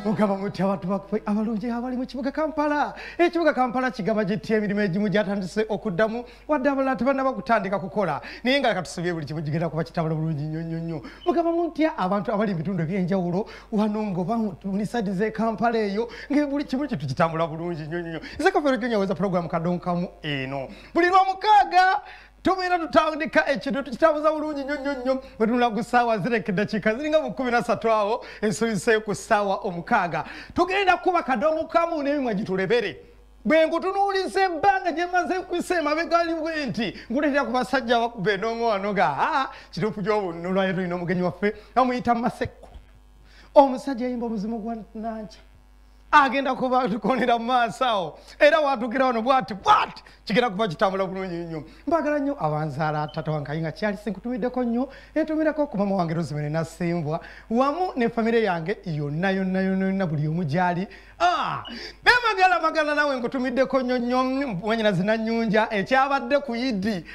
Mugamba muti abantu bakwe abalungi abali mu kibuga Kampala. Ekibuga Kampala kigaba gitye emirimu egimu gyatandise okuddamu wadde abalala tebannaba kutandika kukola. Naye nga katusubye buli kimu kigenda kuba kitambula bulungi nnyo. Mugamba muti abantu abali mu bitundu eby'enjawulo wano ng'oba mu side z'e Kampala eyo nga buli kimu kitu kitambula bulungi nnyo. Nze Kafeero Kenya weza program Kadongokamu eno. Buli Lwomukaaga tubeera tutandika ekintu tukitambuza bulungi nnyo bwe tunula ku ssaawa zireka eddakiika ziringa mu 13 awo ensuliseeyo ku ssaawa omukaaga. Tugenda kuba Kadongokamu n'emimwa gitulebere. Bwe ngutunuuliza ebbanga gye mmaze kwisa emabega ali bwe nti nguleetera ku basajja abakuba endongo wano ga kituufu gy'obunulwayo tulina omugenyi waffe amuyita Maseko. Omusajja ayimba omuzimu gwa Nakya. Agenda kuba tukonera mu maaso awo era watukira wano bwati kigenda kuba kitambula bulungi nnyo. Mbagala nnyo abanzaala tata wange Kayinga kyali sinkutumiddeko nnyo entumirako ku mama wange Rosemary Nasimbwa wamu ne famire yange yonna buli omu gyali. Magala nawe nkutumiddeko nnyo Mwenyinazi Nannyunja ekyabadde ku Yiddi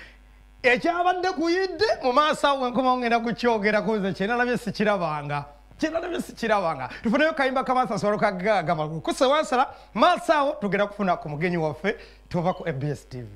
mu maaso awo nkoma ngenda kukyogerako nze kyenalabye sikirabanga. Tufuneyo kayimba kamasa swaro kagaga magu kuse wansala maasawo tugenda kufuna ku mugenyi waffe tuva ku ABS TV.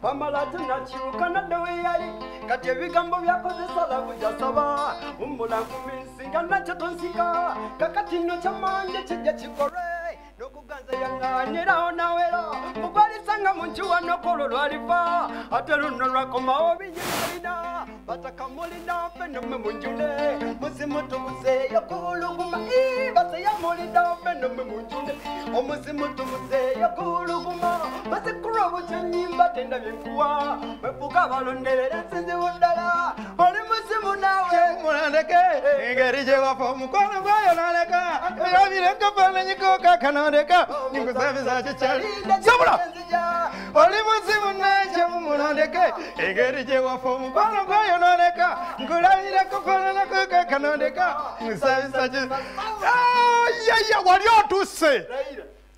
Pamalata nachiruka na dawe yali kati ebigambo byakozesa labujasaba umulangu minsinga nachatonsika kakati no chamanje kijja kikore nokuganza yanganira onawera mugwalisanga munchuwa nokolo lwalifa ate luno lwakomawo binyirina batakamulinda fenome munjule muzimu tumuze yakuluguma base yamulinda fenome munjule omuzimu tumuze yakuluguma base kurobo chanyimba tenda byenkuwa wepuka balonderera sinzi wundala oli muzimu nawe mulandeke ingeri je wafa mukono gwayo naleka yabireka fana nyikoka kanandeka ningusabiza chichali sabula oli muzimu naje mulandeke ingeri je wafa mukono gwayo naleka ngulabireka fana nyikoka kanandeka ningusabiza chichali wali otuse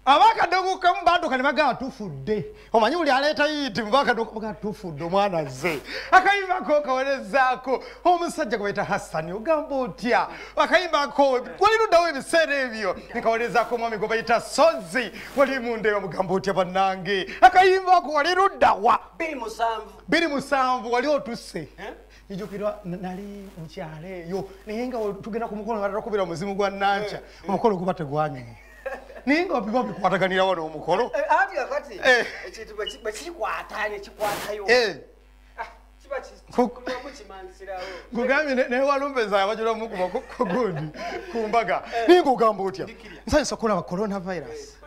Abakadongokamu baduka ne bagamba tufudde. Omanyi buli aleeta yiti Abakadongokamu tufudde omwana ze. Akayimba ko kawerezaako omusajja gwe bayita Hassan ogamba otya. Akayimba ko wali luddawo ebiseera ebyo nikawerezaako omwami gwe bayita Sozi wali mundeeba mugamba otya bannange. Akayimba ko wali luddawa 2 wali otuse. Nijukirwa nali mukyala eyo naye nga tugenda ku mukono nga tukubira omuzimu gwa Nakya omukolo guba tegwanyuma. Ningo bibabi kwataganira wano omukolo. Ati akati ekintu bakikwatanye kikwatayo. Kiba kimanisirawo. Kugambi ne walumbeza abajula mukuba ko good kumbaga. Ningo ugamba otya. Nsanyisa kulaba coronavirus.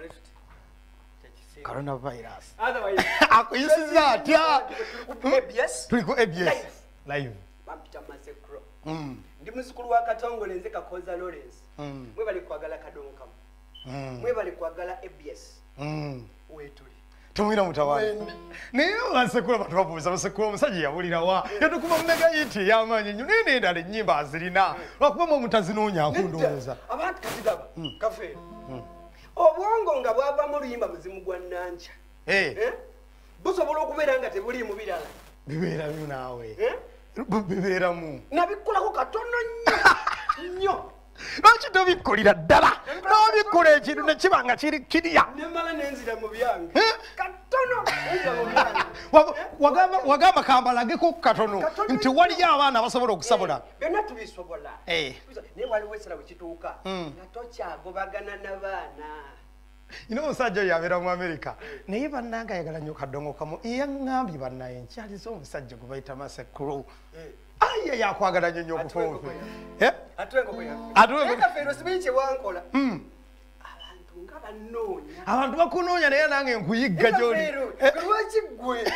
Coronavirus. Otherwise. Akuyisiza atya. ABS. Tuliko ABS. Live. Bampita Maseko. Ndi muzukulu wa Katongole nze Kakoza Lawrence. Mwe bali kwagala Kadongokamu. Mwe bali kwagala ABS. Wetuli. Tumwina mutawali. Niyo Maseko batubabuza Maseko omusajja yabulira wa. Yatukuma mmega yiti yamanyi nnyo nene endala ennyimba azirina. Lwakuba mu mutazinoonya akundowooza. Abantu katigaba. Kafeero. Obwongo nga bwava mu luyimba muzimu gwa Nakya. Busobola okubeera nga tebuli mu birala. Bibeera byo naawe. Bibeera mu. Nabikulako katono nnyo. Lwaki tobikulira ddala n'obikula ekintu ne kiba nga kiriya nemala nenzira mu byange katono nenzira mu byange wagamba kambalageko katono nti waliyo abaana basobola okusabola byonna tubisobola naye waliwo essala bwe kituuka nga tokyagobagana n'abaana omusajja oyo abeera mu Amerika naye bannanga ayagala nnyo Kadongokamu yaŋŋambye bannaye nkyaliza omusajja gwe bayita Maseko Aya yakwagala nnyo okufonfe. Kafeero simanyi kye wankola. Abantu nga bannoonya. Abantu bakunoonya naye nange nkuyigga gy'oli. Lwaki ggwe?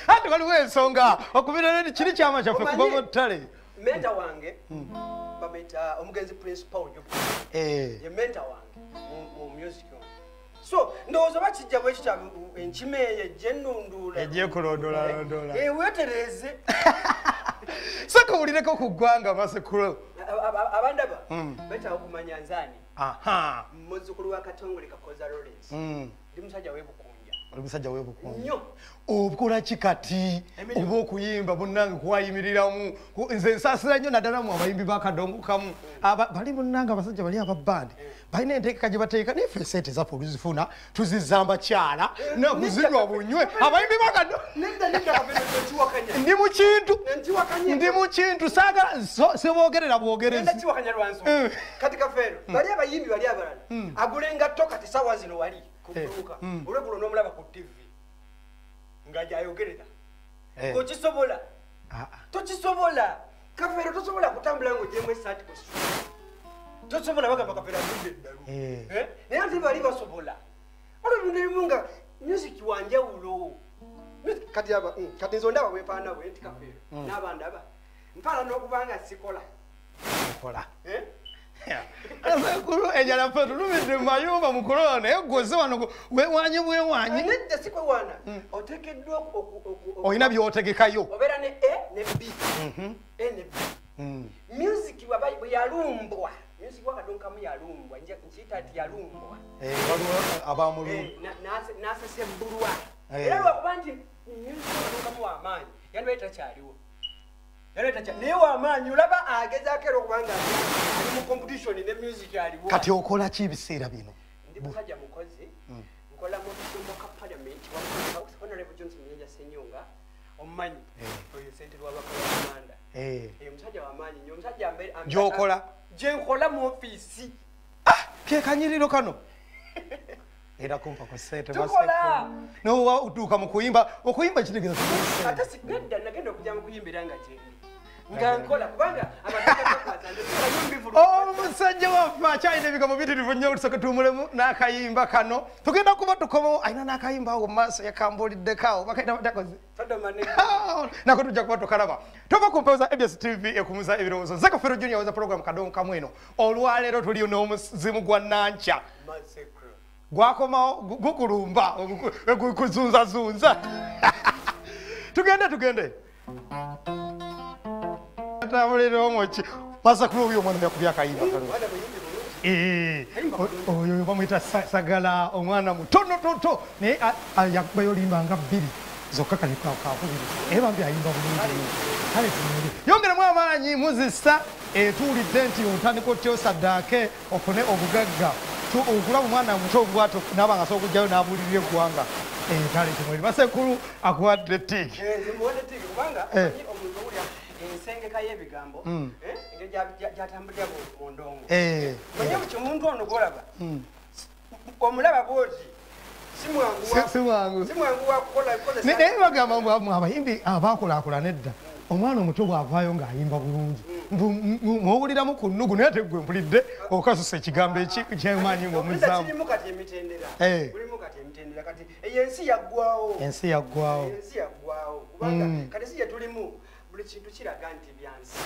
Ate waliwo ensonga okubira kiri kyama kyaffe kuva mu ttale. Menta wange bamuyita omugenzi principal ye menta wange mu music. So ndowooza bakijja bwe kitya enkima eyo ejja ennunduula. Ejja kulondoola. Weetereze. Saka ulireko ku ggwanga Maseko. Abandaba betaaga okumanya nzaani. Muzzukulu wa Katongole Kakoza Lawrence. Ndi musajja w'ebukunja. Omusajja w'ebukungu. Nnyo. Obukola kikati oba okuyimba munnange kuwayimiriramu nze nsaasira nnyo naddala mu abayimbi ba KadongoKamu bali munnange abasajja bali ababbandi balina enteekeka gye bateeka naife esente zaffe oluzifuna tuzizamba kyala nakuzinywa bunywe abayimbi ba ndi mu kintu saagala sebogerera bwogerezi kati kafeero bali abayimbi bali abalala agulenga tto kati sawa zino wali kubuuka olweggulo n'omulaba ku TV ngajayogerera okisobola tokisobola kafeero tosobola kutambula ng'ogyemu esaati ku tosobola bagamba kafeero azudde eddalu naye ate bali basobola olwebintu ebimu nga musiki wanjawulo kati nze ondaba bwempaana bwe nti kafeero n'abandaba mpaala n'okubanga sikola Kulu ejala petu lumide mayumba mukolona naye gwoze wano wewanyi bwewanyi nedda si kwewaana oteekeddwa olina by'otegekayo obeera ne ne B ne B music bwe yalumbwa music wa KadongoKamu yalumbwa nkiyita nti yalumbwa waliwo abamulumba n'asesembulwa era lwakuba nti music wa KadongoKamu w'amaanyi yandibaye takyaliwo naye w'amaanyi olaba agezaako era okubanga ali mu competition ne music aliwo kati okola ki ebiseera bino ndi musajja mukozi nkola mu kisumba ka parliament honorable Johnson Nyanja Senyonga omumanyi oyo ssente lw'abakalamanda musajja w'amaanyi nnyo omusajja gy'okola gye nkola mu ofiisi kekanyiriro kano era kumpa ku ssente tukola nowa utuuka mu kuyimba okuyimba kitegeeza ate sinedda nagenda okujja mu kuyimbira nga gyendi nga nkola kubanga omusajja waffe akyalina ebigambo bitirivu nnyo olusooka tuwumulemu n'akayimba kano tugenda kuba tukomawo alina n'akayimba awo mu maaso yakambuliddekaawo bakaina batakoze nako tujja kuba tukalaba tova ku mpeweza ABS TV ekumuza ebirowoozo nze Kafeero Junior aweza program KadongoKamu eno olwaleero tuli n'omuzimu gwa Nakya gwakomawo gukulumba kuzunzazunza tugende tambulira omoki maza kuli oyo omwana yakubya akayimba oyo bamwita sagala omwana mutonototo naye yakubayolimbanga bbiri zokka kalekakakubiri naye bambi ayimba bulungi kale tumuli yongeremu amaanyi muzisa tuwulidde nti otandika otyo saddaake ofune obugagga okulaba omwana muto obwato nabanga asobola okujjayo n'abuulirira eggwanga kale tumuli basekulu akuwadde tiki ensengeka y'ebigambo gyatambulira mu ndongo manye buki omuntu ono golaba omulaba bwoti si mwangu wakukola naye bagamba abayimbi abakulakula nedda omwana omuto bw'avaayo ng'ayimba bulungi mwowuliramu ku nnugu naye tegwe mpulidde okasusa ekigambo ekyemanyi ng'omuzaamu kati emitendera kati eyo ensi yaggwawo kubanga kati si yetulimu buli kintu kiraga nti byansi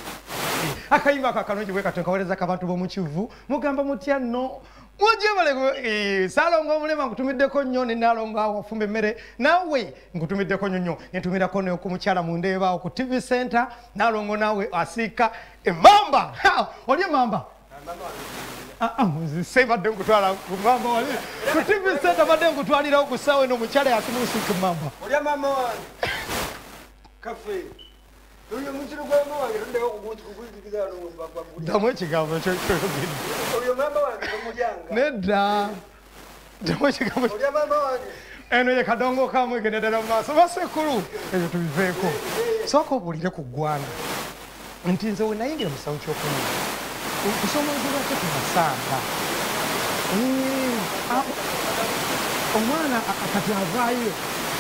akayimba kakalungi bwe kati nkaweereza abantu b'omukivu mugamba mutya nno mujebale Saalongo omulema nkutumiddeko nnyo ne Naalongo awo afumba emmere naawe nkutumiddeko nnyo ntumirako ne ku mukyala mu Ndeeba ku TV Center Naalongo naawe asiika emmamba oli emmamba nzise badde nkutwala ku mamba wali ku TV Center badde nkutwalirawo ku ssaawa eno omukyala yasinga osiika emmamba oli mama wange kafe oyo mukiro gwa mama wange tundewo kuguyikiza damu ekigambo ekyoyogedde oyo mama wange omujanga nedda damu ekigambo oli mama wange eno ye KadongoKamu egenda ddala mu maaso basekulu ebyo tubiveeko sooka obuulire ku ggwanga nti nze we nayingira mu kisawo ky'okuyiga okusomoozebwako tubasanga omwana kati avaayo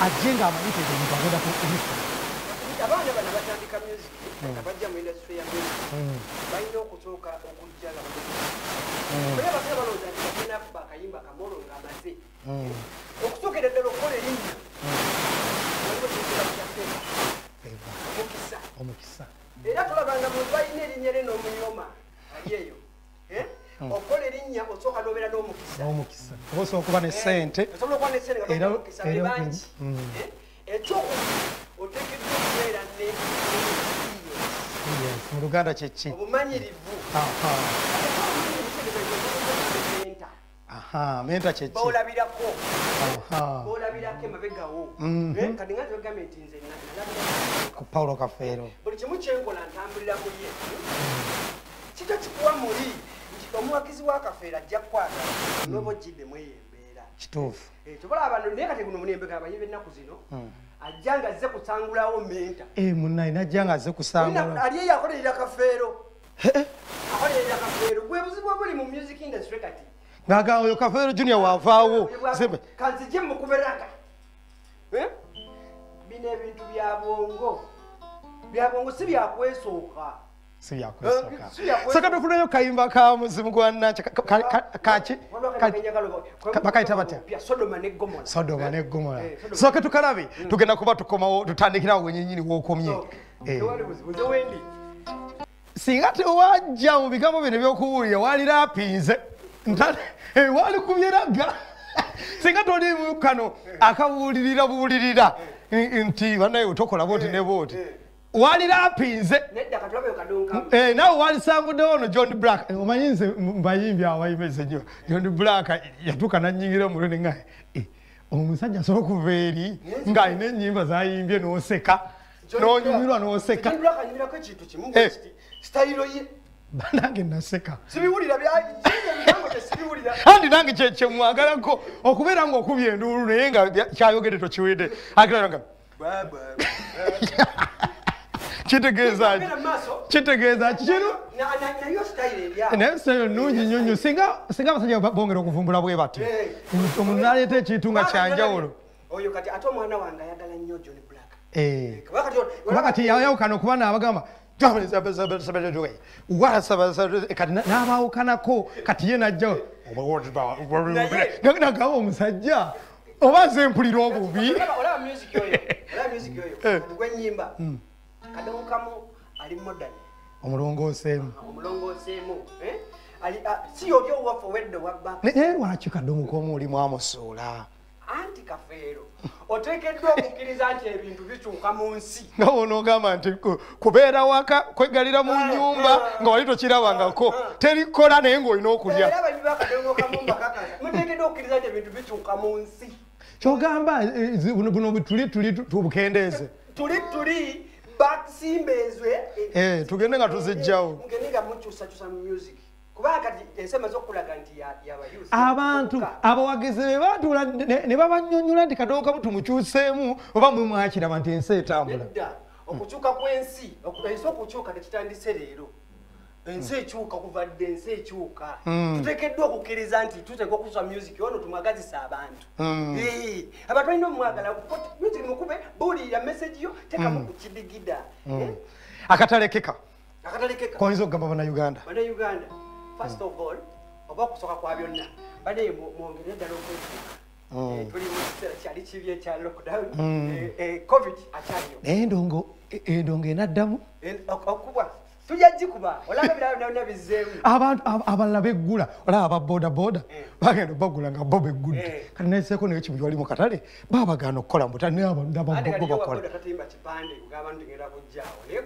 ajje ng'amanyi tegemuntu agendako ebifa abaana bano batandika music abajja mu industry ya music balina okusooka okujja nga naye abasajja balowooza nti bagenda kuba akayimba kamolo ng'amaze okusookera ddala okukola erinnya waliwo kyekiramu kya omukisa era tulabanga muntu alina erinnya lye n'omunyoma ali eyo okukola erinnya osooka n'obeera n'omukisa oba osobola okuba ne ssente osobola okuba ne ssente nga omukisa be bangi ekyokuba oteekeddwa okubeera ne mu Luganda kyeki obumanyirivu menta kyeki b'olabirako yake mabegawo kati nga government nze ku Paulo Kafeero buli kimu kyenkola ntambulira mu ye kito kikuwa muli nti omuwakizi wa Kafeero ajja kukwata nobo jidde mweyembeera kituufu tobola abantu naye kati guno munembeka abayimba ennaku zino ajja nga azze kusangulawo menta munnayi najja nga azze kusangula ali yakolerera Kafeero akolerera Kafeero gwe buzibu buli mu music industry kati ngaga oyo Kafeero Junior wavaawo kanzije mukuberaga bino ebintu bya bongo si byakwesooka saka tufunayo kayimba ka Omuzimu gwa Nakya kaki bakayita batya Sodoma ne Gomora soke tukalabe tugenda kuba tukomawo tutandikirawo wenyenyini w'okomye singa tewajja mu bigambo bino by'okuwulira walira apinze wali kubyeraga singa toli kano akawulirira nti banaye tokola boti ne boti walira apinze nawe walisanguddewo ono John Black omanyi nze mbayimbi abayimeze nnyo John Black yatuuka nannyingira omulwe nga omusajja asobola okuva eri ng'alina ennyimba zayimbye n'oseka n'onyumirwa n'oseka nange naseka andi nange kyemwagalako okubeera ng'okubya enduulu naye nga kyayogedde tokiwedde agiranga kitegeeza kino naye sitairo nnungi nnyo nnyo singa abasajja bongera okuvumbula bwe bati omuntu n'aleeta ekintu nga kyanjawulo kuba kati yayawukana okuba naabagamba kati n'abaawukanako kati ye najja nagaba omusajja oba nze mpulira obubi KadongoKamu ali modern omulongooseemu si oli owafa wedde wabba naye lwaki KadongoKamu olimu amusuula anti Kafeero oteekeddwa okukkiriza nti ebintu bikyuka mu nsi nga wonoogamba nti kubeera waka kwegalira mu nnyumba nga wali tokirabangako terikola naye ng'olina okulya era abayibi ba KadongoKamu mbakakaza muteekeddwa okukkiriza nti ebintu bikyuka mu nsi kyogamba buno butuli tubukendeeze tuli baksimbezwe tugende nga tuzijjawo mugende nga mukyusakyusa mu music kubanga kati ensema z'okulaga nti yabayusi abantu abawagizi be batuula ne babanyonnyola nti KadongoKamu tumukyuseemu oba mwe mwakiraba nti ensi etambula okukyuka kw'ensi ensi okukyuka tekitandise leero ensi ekyuka kuvadde ensi ekyuka tuteekeddwa okukkiriza nti tuteeka okusa music ono tumwagazisa abantu abantu balina omwagala music mukube buulirira message yo tekamu ku kidigida akatalekeka koyinza okugamba bannayuganda first of all oba okusooka kwa byonna banaye mwongere eddala okwetuuka tuli mu kiseera kyali kibi ekya lockdown covid akyaliyo endongo enaddamu okubwa tujja gikuba olaba birabona bizzeemu abantu abalala beggula olaba ababodaboda bagenda bagula nga bo beggudde kati nayiseeko naye kibuyi wali mu katale babagaana okukola mbutani naye abantu bakola tatimba kipande abantu ngenda kujjaawo naye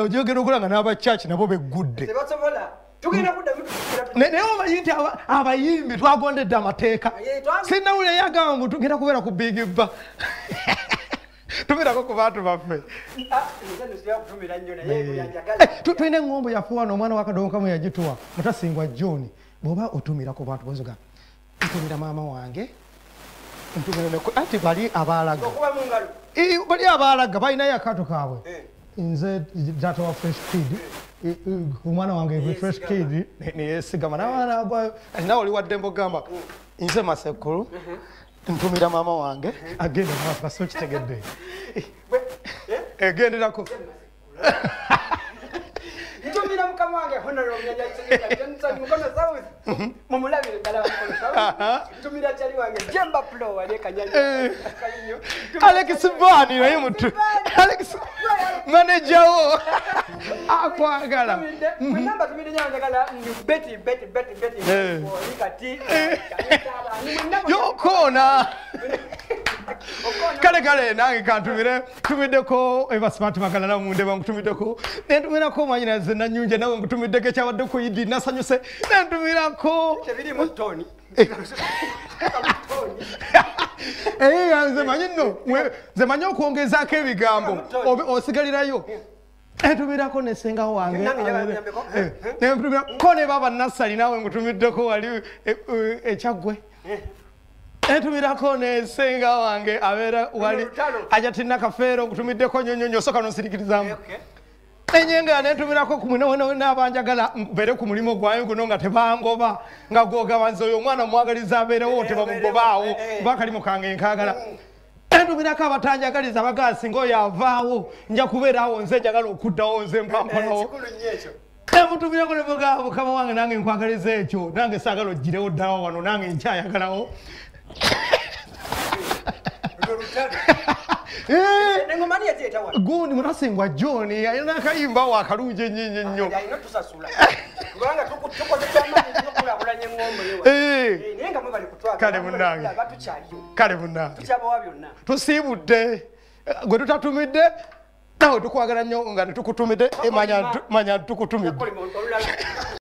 gyogera okulanga n'abacaaki nabo beggudde naye omanyi nti abayimbi twagondedde amateeka sinnawulira yagamba mbu tugenda kubeera ku big bba tumirako ku bantu baffe tulina eŋŋombo yaffe wano omwana wa KadongoKamu yagituwa mutasingwa John bw'oba otumira ku bantu bozoga ntumira maama wange anti bali abaalaga balinayo akaato kaabwe nze taata wa fresh kid omwana wange fresh kid neyesigama n'abaana agwayo ati nawe oli wadde mbogamba nze Masekulu ntumira maama wange agenda basa okitegedde egenderako ntumira mukama wange mukono south mumulabire ddala mukono south ntumira kyali wange jemba plo wali ekanyanya Alex Bani naye mutu Alex manajawo akwagala namba tumire nyanjagala beti kati yokona kale nange kantumire tumiddeko eba smart magala namunde bankutumiddeko nentumirako manyina nze nanyunje nawe nkutumiddeko ekyabadde ku Idi nasanyuse nentumirako tebiri mu toni nze manyi nno nze manyi okwongezaako ebigambo osigalirayo entumirako nesengawo wange ko ne baba nassali naawe ngutumiddeko wali ekyaggwe entumirako nesenga wange abeera wali ajatina kafeero ngutumiddeko nyonyonyo soka nonsirikirizamu enyenga nentumirako n'abanjagala mbeere ku mulimu gwange guno nga tebangoba nga gwogabanza oyo omwana mwagaliza abeerewo tebamugobaawo kuba akalimu kange nkaagala entumirako abatanjagaliza abagala singa oyo avaawo nja kubeeraawo nze njagala okuddawo nze mpampalawo emutumirako ne mugamba mukama wange nange nkwagaliza ekyo nange saagala oggirewo ddala wano nange nkyayagalawo gundi munasingwa John alina akayimba wa akalungi ennyo kale munnange tusiibudde gwe tutatumidde nawe tukwagala nnyo nga tetukutumidde manya tukutumidde